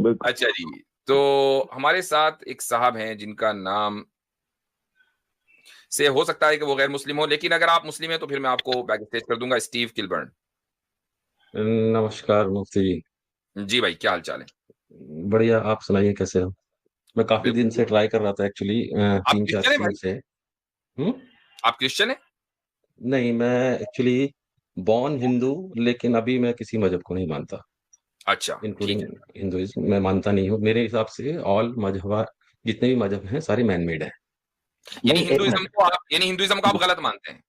बिल्कुल। अच्छा जी, तो हमारे साथ एक साहब हैं जिनका नाम से हो सकता है कि वो गैर मुस्लिम हो, लेकिन अगर आप मुस्लिम हैं तो फिर मैं आपको बैक स्टेज कर दूँगा, स्टीव किलबर्न। नमस्कार मुफ्ती जी। जी भाई, क्या हाल-चाल है? बढ़िया, आप सुनाइए कैसे हो? मैं काफ़ी दिन बिल्कुल, से ट्राई कर रहा था एक्चुअली आप 3-4 क्रिश्चियन हैं दिन भाई? से। हुँ? आप क्रिश्चियन हैं? नहीं, मैं एक्चुअली बॉर्न हिंदू लेकिन अभी मैं किसी मज़हब को नहीं मानता, अच्छा, इंक्लूडिंग ठीक है। हिंदुइज़्म मैं मानता नहीं हूँ। मेरे हिसाब से ऑल मज़हबा जितने भी मज़हब हैं सारे मैन मेड हैं। नहीं, 1 मिनट। यानी हिंदुइज़्म को आप गलत मानते हैं?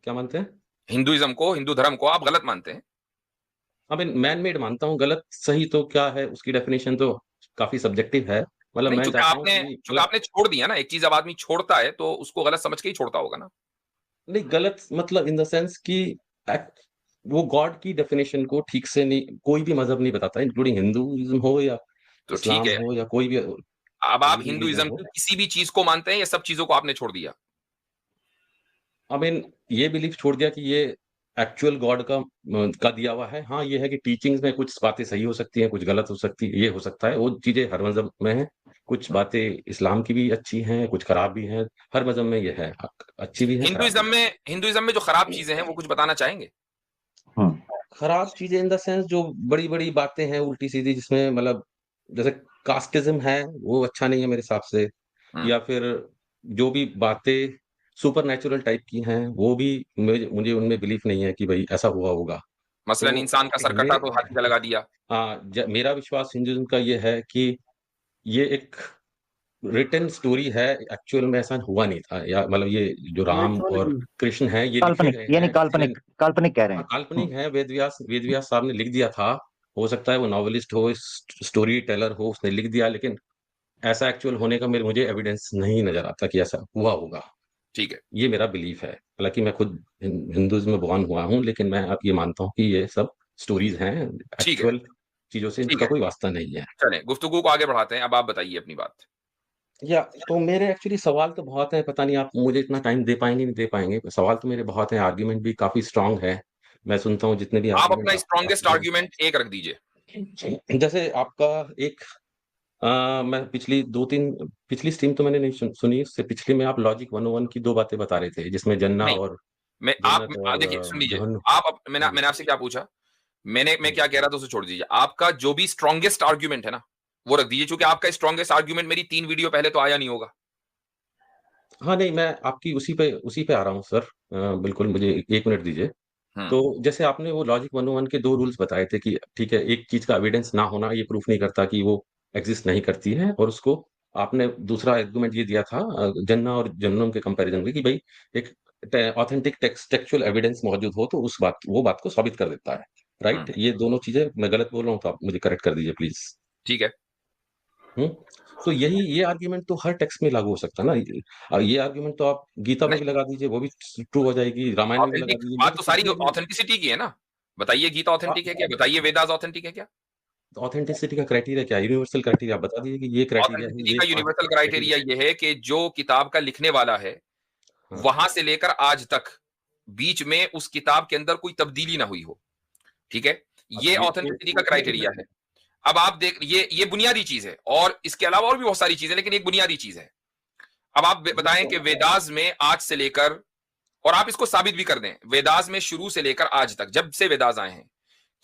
क्या मानते हैं? हिंदुइज़्म को, हिंदू धर्म को आप गलत मानते हैं? आई मीन मैन मेड मानता हूँ, गलत सही तो क्या है उसकी डेफिनिशन तो काफ़ी सब्जेक्टिव है। मतलब नहीं, मैं चूँकि चाहता हूँ आपने कि चूँकि आपने छोड़ दिया ना, एक चीज़ जब आदमी छोड़ता है तो उसको गलत समझ के ही छोड़ता होगा ना? नहीं गलत मतलब इन द सेंस कि एक्ट वो गॉड की डेफिनिशन को ठीक से नहीं कोई भी मज़हब नहीं बताता इंक्लूडिंग हिंदुइज़्म हो या तो ठीक इस्लाम है, हो या कोई भी अब आप रिलीजन हिंदुइज़्म हो। की किसी भी चीज़ को मानते हैं या सब चीज़ों को आपने छोड़ दिया? आई मीन ये बिलीफ छोड़ दिया कि ये एक्चुअल गॉड का दिया हुआ है। हाँ, ये है कि टीचिंग्स में कुछ बातें सही हो सकती हैं, कुछ गलत हो सकती है, ये हो सकता है। वो चीज़ें हर मज़हब में हैं। कुछ हुँ। बातें इस्लाम की भी अच्छी हैं, कुछ खराब भी हैं। हर मज़हब में ये है, अच्छी भी है, खराब भी है। हिंदुइज़्म में जो खराब चीज़ें हैं, वो कुछ बताना चाहेंगे? हुँ। खराब चीज़ें इन द सेंस जो बड़ी-बड़ी बातें हैं उल्टी-सीधी जिसमें मतलब जैसे कास्टिज़्म है, वो अच्छा नहीं है मेरे हिसाब से हुँ। या फिर जो भी बातें सुपरनैचुरल टाइप की हैं, वो भी मुझे उनमें बिलीफ नहीं है कि भई ऐसा हुआ होगा। मसलन तो इंसान का सर कटा मेरे तो हाथी का लगा दिया। मेरा विश्वास हिंदुइज़्म का ये है कि ये एक रिटेन स्टोरी है, एक्चुअल में ऐसा हुआ नहीं था या मतलब ये जो राम और माइथोलॉजी। कृष्ण हैं, ये लिखे काल्पनिक, गए यानी हैं किसी ने काल्पनिक कह रहे हैं। हुँ। काल्पनिक है वेद व्यास साहब ने लिख दिया था। हो सकता है वो नॉवेलिस्ट हो, स्टोरी टेलर हो, उसने लिख दिया लेकिन ऐसा एक्चुअल होने का मुझे एविडेंस नहीं नज़र आता कि ऐसा हुआ होगा। ठीक है, ये मेरा बिलीफ है। हालाँकि मैं खुद हिंदुइज़्म में बॉर्न हुआ हूँ, लेकिन मैं अब ये मानता हूँ कि ये सब स्टोरीज़ हैं, ठीक है, एक्चुअल चीज़ों से ठीक इनका है। कोई वास्ता नहीं है। चलें, गुफ्तगू को आगे बढ़ाते हैं, अब आप बताइए अपनी बात। या तो मेरे एक्चुअली सवाल तो बहुत हैं, पता नहीं आप मुझे इतना टाइम दे पाएँगे, नहीं दे पाएँगे। सवाल तो मेरे बहुत हैं, आर्गुमेंट भी काफ़ी स्ट्रॉन्ग है। मैं सुनता हूँ जितने भी आप आर्गुमेंट अपना स्ट्रॉन्गेस्ट आपके आर्गुमेंट एक रख दीजिए। जैसे आपका एक मैं पिछली स्ट्रीम तो मैंने नहीं सुनी, उससे पिछली में आप लॉजिक 101 की 2 बातें बता रहे थे, जिसमें नहीं, मैं आप जन्नत और देखिए सुन लीजिए, जहन्नुम। आप हुँ, मैंने आपसे क्या पूछा? मैं हुँ। क्या कह रहा था उसे छोड़ दीजिए। आपका जो भी स्ट्रॉन्गेस्ट आर्गुमेंट है ना, वो रख दीजिए चूँकि आपका स्ट्रॉन्गेस्ट आर्गुमेंट मेरी 3 वीडियो पहले तो आया नहीं होगा। हाँ, नहीं मैं आपकी उसी पे आ रहा हूँ सर। बिल्कुल मुझे 1 मिनट दीजिए। हुँ, तो जैसे आपने वो लॉजिक 101 के 2 रूल्स बताए थे कि ठीक है, एक चीज़ का एविडेंस ना होना ये प्रूफ नहीं करता कि वो एक्सिस्ट नहीं करती है और उसको आपने दूसरा आर्गुमेंट ये दिया था जन्ना और जहन्नुम के कंपैरिज़न में कि भई एक ऑथेंटिक टेक्सचुअल एविडेंस मौजूद हो तो उस बात को साबित कर देता है। हुँ, राइट? ये दोनों चीज़ें मैं गलत बोल रहा हूँ तो आप मुझे करेक्ट कर दीजिए प्लीज़। ठीक है। हुँ? तो ये आर्गुमेंट तो हर टेक्स्ट में लागू हो सकता है ना। ये आर्गुमेंट तो आप गीता में नहीं, भी लगा दीजिए, वो भी ट्रू हो जाएगी, रामायण में भी लगा ऑथेंटिक दीजिए, ये बात तो तो किसी सारी में भी ऑथेंटिसिटी की है ना। बताइए गीता अ, ऑथेंटिक है क्या? बताइए वेदास ऑथेंटिक है क्या? ऑथेंटिसिटी का क्राइटेरिया क्या है? यूनिवर्सल क्राइटेरिया आप बता दीजिए कि ये क्राइटेरिया है, ऑथेंटिसिटी ये का 5 यूनिवर्सल क्राइटेरिया क्राइटेरिया ये है कि जो किताब का लिखने वाला है, हाँ, वहाँ से लेकर आज तक बीच में उस किताब के अंदर कोई तब्दीली ना हुई हो। ठीक है? अब ये ये तो ऑथेंटिसिटी का क्राइटेरिया है। अब आप देख ये बुनियादी चीज़ है और इसके अलावा और भी बहुत सारी चीज़ें लेकिन एक बुनियादी चीज़ है। अब आप ये बताएँ तो कि वेदास में आज से लेकर और आप इसको साबित भी कर दें, वेदास में शुरू से लेकर आज तक जब से वेदास आए हैं,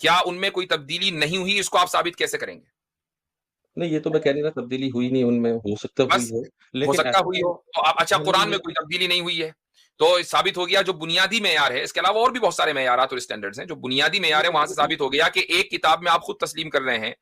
क्या उनमें कोई तब्दीली नहीं हुई इसको आप साबित कैसे करेंगे? नहीं ये तो मैं कह नहीं रहा तब्दीली हुई नहीं उनमें, हो सकता है हुई बस हो, हो लेकिन सकता ऐसा हुई तो हो, तो आप अच्छा हाँ, नहीं कुरान में कोई तब्दीली नहीं हुई है, तो साबित हो गया जो बुनियादी मेयार है, इसके अलावा और भी बहुत सारे मेयारात और स्टैंडर्ड्स हैं, जो बुनियादी मेयार है वहाँ से साबित हो गया कि एक किताब में आप खुद तस्लीम कर रहे हैं,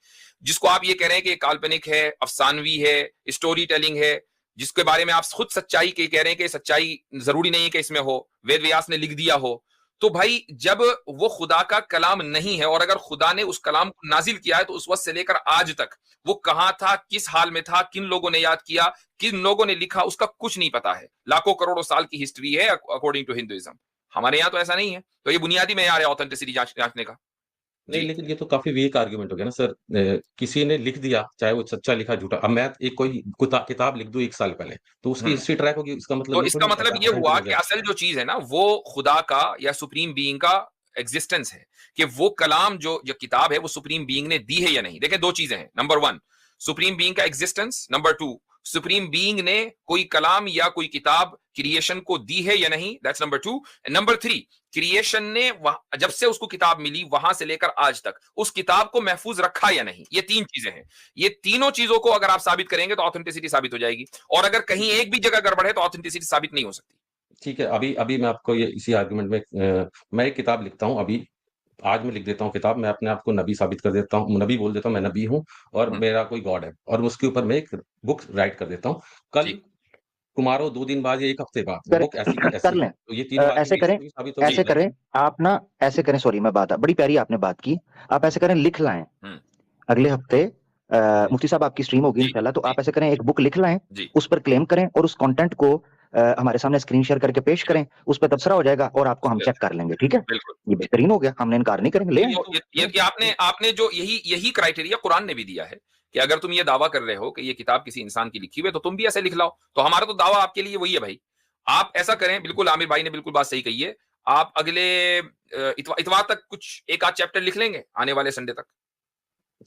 जिसको आप ये कह रहे हैं कि ये काल्पनिक है, अफ़सानवी है, स्टोरी टेलिंग है, जिसके बारे में आप खुद सच्चाई के कह रहे हैं कि सच्चाई ज़रूरी नहीं है कि इसमें हो, वेद व्यास ने लिख दिया हो। तो भाई जब वो खुदा का कलाम नहीं है और अगर खुदा ने उस कलाम को नाज़िल किया है, तो उस वक़्त से लेकर आज तक वो कहाँ था, किस हाल में था, किन लोगों ने याद किया, किन लोगों ने लिखा, उसका कुछ नहीं पता है। लाखों करोड़ों साल की हिस्ट्री है अकॉर्डिंग टू हिंदुइज़्म। हमारे यहाँ तो ऐसा नहीं है। तो ये बुनियादी मेयार है ऑथेंटिसिटी जाँचने का। नहीं जी। लेकिन ये तो काफ़ी वीक आर्गुमेंट हो गया ना सर। किसी ने लिख दिया, चाहे वो सच्चा लिखा झूठा अब मैं एक कोई किताब लिख दूँ 1 साल पहले, तो उसकी हुँ। हिस्ट्री ट्रैक होगी, इसका मतलब तो ये इसका थोड़ी मतलब ये हुआ ऑथेंटिक कि है। असल जो चीज़ है ना, वो खुदा का या सुप्रीम बीइंग का एग्जिस्टेंस है कि वो कलाम जो किताब है वो सुप्रीम बीइंग ने दी है या नहीं। देखें, दो चीजें हैं, नंबर 1 सुप्रीम बीइंग का एग्जिस्टेंस, नंबर 2 सुप्रीम बीइंग ने कोई कलाम या कोई किताब क्रिएशन को दी है या नहीं, दैट्स नंबर 2। नंबर 3 क्रिएशन ने जब से उसको किताब मिली वहां से लेकर आज तक उस किताब को महफूज रखा या नहीं। ये 3 चीजें हैं। ये तीनों चीजों को अगर आप साबित करेंगे तो ऑथेंटिसिटी साबित हो जाएगी, और अगर कहीं एक भी जगह गड़बड़ है तो ऑथेंटिसिटी साबित नहीं हो सकती। ठीक है, अभी अभी मैं आपको ये इसी आर्गुमेंट में मैं एक किताब लिखता हूँ अभी, आज मैं लिख देता हूँ किताब, मैं अपने आप को नबी साबित कर देता हूँ, नबी बोल देता हूँ, मैं नबी हूँ और मेरा कोई गॉड है, और उसके ऊपर मैं एक बुक राइट कर देता हूँ। कल जी। टुमारो 2 दिन बाद या 1 हफ्ते बाद कर बुक ऐसी की कर ऐसी लें। है। तो ये 3 बातें ऐसे एक करें, से भी साबित हो ऐसे करें, आप ना ऐसे करें, सॉरी मैं बात बड़ी प्यारी आपने बात की, आप ऐसे करें लिख लाएं अगले हफ्ते मुफ्ती साहब आपकी स्ट्रीम होगी जी, इंशाल्लाह, तो जी। आप ऐसे करें, एक बुक लिख लाएं, जी। उस पर क्लेम करें और उस कंटेंट को हमारे सामने स्क्रीन शेयर करके पेश करें, उस पर तबसरा हो जाएगा और आपको हम चेक कर लेंगे, ठीक है? बिल्कुल। ये बेहतरीन हो गया, हमने इनकार नहीं करेंगे, ले आएं। ये आपने जो यही क्राइटेरिया कुरान ने भी दिया है कि अगर तुम ये दावा कर रहे हो कि ये किताब किसी इंसान की लिखी हुई है तो तुम भी ऐसे लिख लाओ। तो हमारा तो दावा आपके लिए वही है भाई। आप ऐसा करें, बिल्कुल आमिर भाई ने बिल्कुल बात सही कही है। आप अगले इतवार तक कुछ एक आध चैप्टर लिख लेंगे आने वाले संडे तक।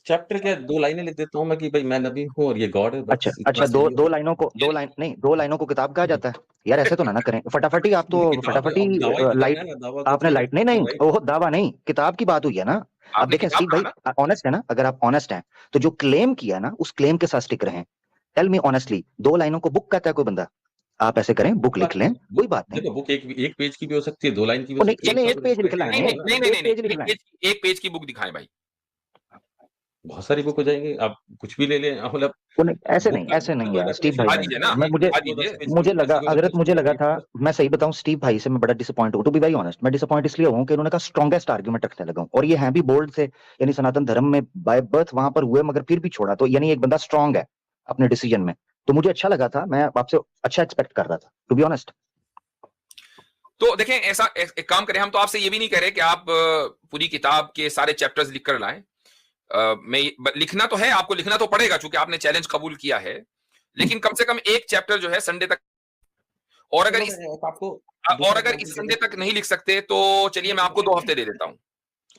चैप्टर क्या 2 लाइनें लिख देता हूँ मैं कि भाई मैं नबी हूँ और ये गॉड है, अच्छा बस इतना अच्छा, सा ही दो है। लाइनों को, दो लाइनों को किताब कहा जाता है यार, ऐसे तो ना करें फटाफट ही, आप तो नहीं, किताब फटाफट ही अब दावा ही तो करना लाइट, है ना, दावा कौन आपने सा लाइट नहीं है, नहीं, राइट? ओह दावा नहीं, किताब की बात हुई है ना। अब आपने देखें किताब स्टीव कहा भाई ना। ऑनेस्ट है ना, अगर आप ऑनेस्ट हैं तो जो क्लेम किया ना उस क्लेम के साथ स्टिक रहें। टेल मी ऑनेस्टली, 2 लाइनों को बुक कहता है कोई बंदा? आप ऐसे करें, बुक लिख लें, कोई बात नहीं। देखो बुक एक पेज की भी हो सकती है, 2 लाइन की भी वो हो नहीं सकती है, चले, एक एक पेज लिख साथ लाएं, नहीं नहीं नहीं एक पेज लिख लाएं। एक पेज की बुक दिखाएं भाई। बहुत सारी बुक हो जाएंगी, आप कुछ भी ले लें, मतलब वो नहीं, ऐसे बुक नहीं, का ऐसे नहीं यार स्टीव दिखा भाई, दीजिए ना, मैं मुझे दिखा दीजिए। 10 पेज की, मुझे लगा, ऐसी हजरत मुझे लगा था, 10 मैं सही बताऊं स्टीव भाई से मैं बड़ा डिसअपॉइंट हूं, टू बी वेरी ऑनेस्ट, मैं डिसअपॉइंट इसलिए हूं कि उन्होंने कहा स्ट्रॉन्गेस्ट आर्गुमेंट रखने लगा हूं, और ये हैं भी बोल्ड से, यानी सनातन धर्म में बाय बर्थ वहां पर हुए मगर फिर भी छोड़ा, तो यानी एक बंदा स्ट्रांग है अपने डिसीजन में, तो मुझे अच्छा लगा था, मैं आपसे अच्छा एक्सपेक्ट कर रहा था टू बी ऑनेस्ट। तो देखें, ऐसा एक काम करें, हम तो आपसे ये भी नहीं कह रहे कि आप पूरी किताब के सारे चैप्टर्स लिख कर लाएं। लिखना तो है, आपको लिखना तो पड़ेगा चूंकि आपने चैलेंज कबूल किया है, लेकिन कम से कम एक चैप्टर जो है संडे तक, और अगर इस संडे तक नहीं लिख सकते तो चलिए मैं आपको 2 हफ्ते दे देता हूं।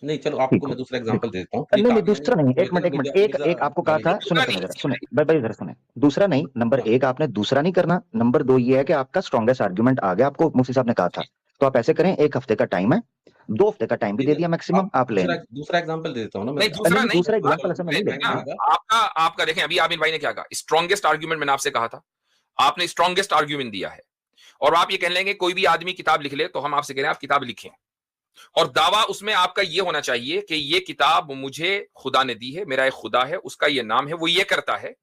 नहीं, चलो आपको मैं दूसरा एग्जांपल दे देता हूँ। नहीं नहीं, दूसरा नहीं, एक मिनट, एक आपको कहा था, सुने नहीं, जरा, सुने भाई जरा सुने, दूसरा नहीं, नंबर 1 आपने दूसरा नहीं करना, नंबर 2 ये है कि आपका स्ट्रॉन्गेस्ट आर्गुमेंट आ गया, आपको मुफ्ती साहब ने कहा था, तो आप ऐसे करें, 1 हफ्ते का टाइम है, 2 हफ्ते का टाइम भी दे दिया मैक्सिमम, आप ले लें। दूसरा एग्जांपल दे देता हूँ ना मैं। नहीं, दूसरा नहीं, दूसरा एग्जांपल ऐसा मैं नहीं लेता। आपका देखें, अभी आमिर भाई ने क्या कहा, स्ट्रॉन्गेस्ट आर्गुमेंट मैंने आपसे कहा था, आपने स्ट्रॉन्गेस्ट आर्गुमेंट दिया है, और आप ये कह लेंगे कोई भी आदमी किताब लिख ले, तो हम आपसे कह रहे हैं आप किताब लिखें, और दावा उसमें आपका ये होना चाहिए कि ये किताब मुझे खुदा ने दी है, मेरा एक खुदा है, उसका ये नाम है, वो ये करता है,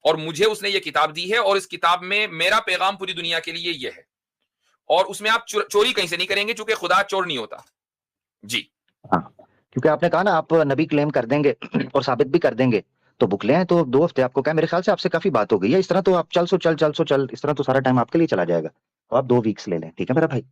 और मुझे उसने ये किताब दी है, और इस किताब में मेरा पैगाम पूरी दुनिया के लिए ये है, और उसमें आप चोरी कहीं से नहीं करेंगे, क्योंकि खुदा चोर नहीं होता जी। हाँ, क्योंकि आपने कहा ना आप नबी क्लेम कर देंगे और साबित भी कर देंगे, तो बुक ले आए, तो 2 हफ्ते आपको क्या, मेरे ख्याल से आपसे काफी बात हो गई है, इस तरह तो आप चल, इस तरह तो सारा टाइम आपके लिए चला जाएगा, तो आप 2 वीक्स ले लें, ठीक है मेरा भाई?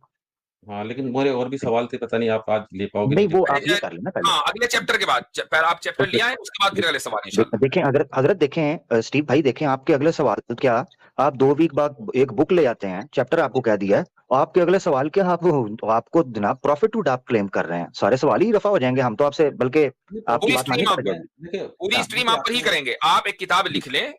हाँ, लेकिन मेरे और भी सवाल थे, पता नहीं आप आज ले पाओगे नहीं, तो वो कितना। आप ये कर लेना पहले। हाँ, अगले चैप्टर के बाद पहले आप चैप्टर ले आए, उसके बाद फिर अगले सवाल इंशाल्लाह। देखें हजरत देखें, स्टीव भाई देखें, आपके अगले सवाल क्या, आप 2 वीक बाद एक बुक ले आते हैं, चैप्टर आपको कह दिया है, और आपके अगले सवाल क्या, आपको जनाब प्रॉफिट टू आप क्लेम कर रहे हैं, सारे सवाल ही रफा हो जाएंगे, हम तो आपसे बल्कि आपकी बात माननी पड़ जाएगी। पूरी स्ट्रीम आप पर ही करेंगे, आप एक किताब लिख लें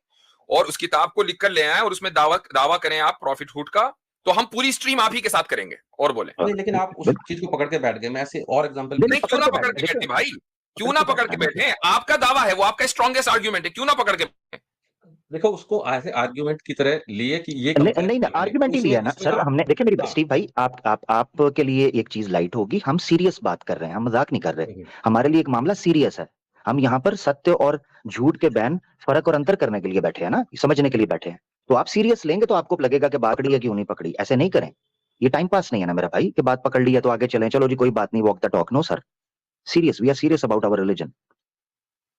और उस किताब को लिख कर ले आए और उसमें दावा करें आप प्रॉफिट हुड का, तो हम पूरी स्ट्रीम आप ही के साथ करेंगे, और बोले नहीं, लेकिन आप उस चीज को पकड़ के बैठ गए, मैं ऐसे और एग्जांपल नहीं, क्यों ना पकड़ के बैठे भाई, क्यों ना पकड़ के बैठे, आपका दावा है, वो आपका स्ट्रॉन्गेस्ट आर्गुमेंट है, क्यों ना पकड़ के बैठे? देखो उसको ऐसे आर्गुमेंट की तरह लिए कि ये नहीं आर्गुमेंट ही लिया ना सर हमने, देखिए मेरी स्टीव भाई, आप के लिए एक चीज लाइट होगी, हम सीरियस बात कर रहे हैं, हम मजाक नहीं कर रहे, हमारे लिए एक मामला सीरियस है, हम यहाँ पर सत्य और झूठ के बैन फर्क और अंतर करने के लिए बैठे हैं ना, समझने के लिए बैठे हैं, तो आप सीरियस लेंगे तो आपको लगेगा कि बात पकड़ी है क्यों नहीं पकड़ी, ऐसे नहीं करें, ये टाइम पास नहीं है ना मेरा भाई कि बात पकड़ ली है तो आगे चलें, चलो जी कोई बात नहीं, walk the talk, no sir, serious, we are serious about our religion.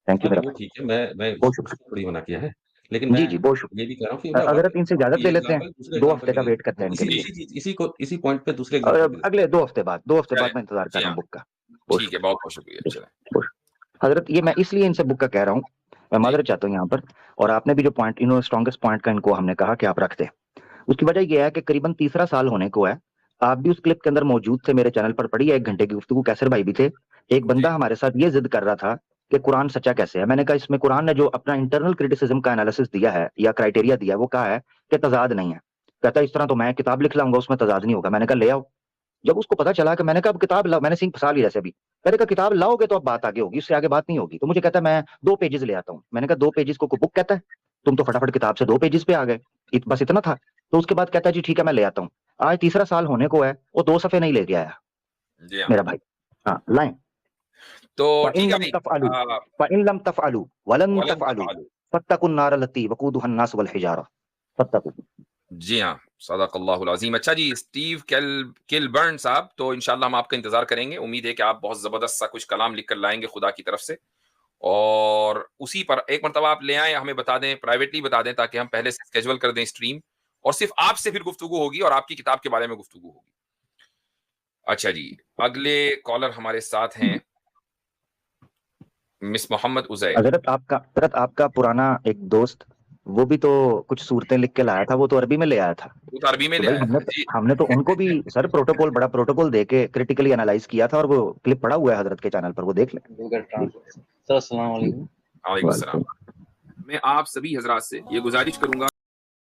Thank you मेरा भाई, ठीक है, मैं बहुत शुक्रिया, थोड़ी मना किया है, लेकिन जी बहुत शुक्रिया, ये भी कह रहा हूँ कि अगर आप इनसे इजाजत ले लेते हैं, 2 हफ्ते का वेट करते हैं इनके लिए, इसी पॉइंट पे दूसरे एग्जांपल अगले 2 हफ्ते बाद, 2 हफ्ते बाद मैं इंतजार कर रहा हूँ बुक का। ठीक है, बहुत बहुत शुक्रिया। चलें हजरत, ये मैं इसलिए इनसे बुक का कह रहा हूँ, मैं माजरत चाहता हूँ यहाँ पर, और आपने भी जो पॉइंट, स्ट्रॉन्गेस्ट पॉइंट का इनको हमने कहा कि आप रखते, उसकी वजह यह है कि करीबन 3रा साल होने को है आप भी उस क्लिप के अंदर मौजूद थे, मेरे चैनल पर पड़ी है 1 घंटे की गुफ्तगू, कैसर भाई भी थे। एक बंदा हमारे साथ ये जिद कर रहा था कि कुरान सच्चा कैसे है। मैंने कहा इसमें कुरान ने जो अपना इंटरनल क्रिटिसिज्म का एनालिसिस दिया है या क्राइटेरिया दिया है, वो कहा है कि तजाद नहीं है। कहता है इस तरह तो मैं किताब लिख लाऊंगा, उसमें तजाद नहीं होगा। मैंने कहा ले आओ। जब उसको पता चला कि मैंने कहा अब किताब लाओ, मैंने सींग फंसा लिया जैसे भी, मैंने कहा किताब लाओगे तो अब बात आगे होगी, उससे आगे बात नहीं होगी। तो मुझे कहता है मैं 2 पेजेस ले आता हूँ। मैंने कहा 2 पेजेस को बुक कहता है? तुम तो फटाफट किताब से 2 पेजेस पे आ गए, बस इतना था। तो उसके बाद कहता है जी ठीक है मैं ले आता हूँ। आज तीसरा साल होने को है, वो 2 सफ़े नहीं लेके आया जी हाँ। मेरा भाई। हाँ लाएं। तो फ़इन ठीक है लम भाई, तफ़अलू फ़इन लम तफ़अलू वलन वलन तफ़अलू तफ़अलू। फत्तकुन नार लती वक़ूदुहा अन्नास वल हिजारा फत्तकू। जी हाँ, सदक़ल्लाहुल अज़ीम। अच्छा जी, स्टीव किलबर्न साहब, तो इंशाल्लाह हम आपका इंतज़ार करेंगे। उम्मीद है कि आप बहुत ज़बरदस्त सा कुछ कलाम लिख कर लाएँगे खुदा की तरफ से, और उसी पर एक मर्तबा आप ले आएँ, हमें बता दें, प्राइवेटली बता दें, ताकि हम पहले से शेड्यूल कर दें स्ट्रीम, और सिर्फ़ आपसे फिर गुफ्तगू होगी और आपकी किताब के बारे में गुफ्तगू होगी। अच्छा जी, अगले कॉलर हमारे साथ हैं मिस मोहम्मद उज़ैर। हज़रत आपका पुराना एक दोस्त, वो भी तो कुछ सूरतें लिख के लाया था, वो तो अरबी में ले आया था। वो तो अरबी में तो ले भाई आया था। जी। हमने तो उनको भी सर बड़ा प्रोटोकॉल दे के क्रिटिकली एनालाइज किया था, और वो क्लिप पड़ा हुआ है हजरत के चैनल पर, वो देख लें। सर अस्सलाम वालेकुम। वालेकुम अस्सलाम। मैं आप सभी हज़रात से ये गुज़ारिश करूँगा